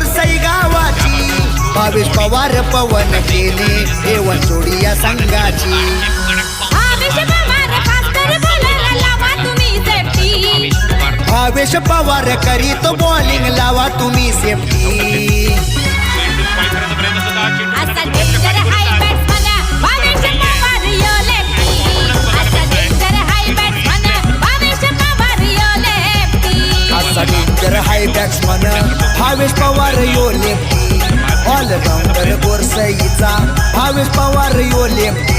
गोरसई गावाची भावेश पवार पवन केले एवन जोडी या संघाची भावेश पवार करीत बॉलिंग लावा तुम्ही सेफ्टी डेंजर हाय बॅट्समन भावेश पवार यो लेफ्टी ऑलराऊंडर गोरसईचा भावेश पवार यो लेफ्टी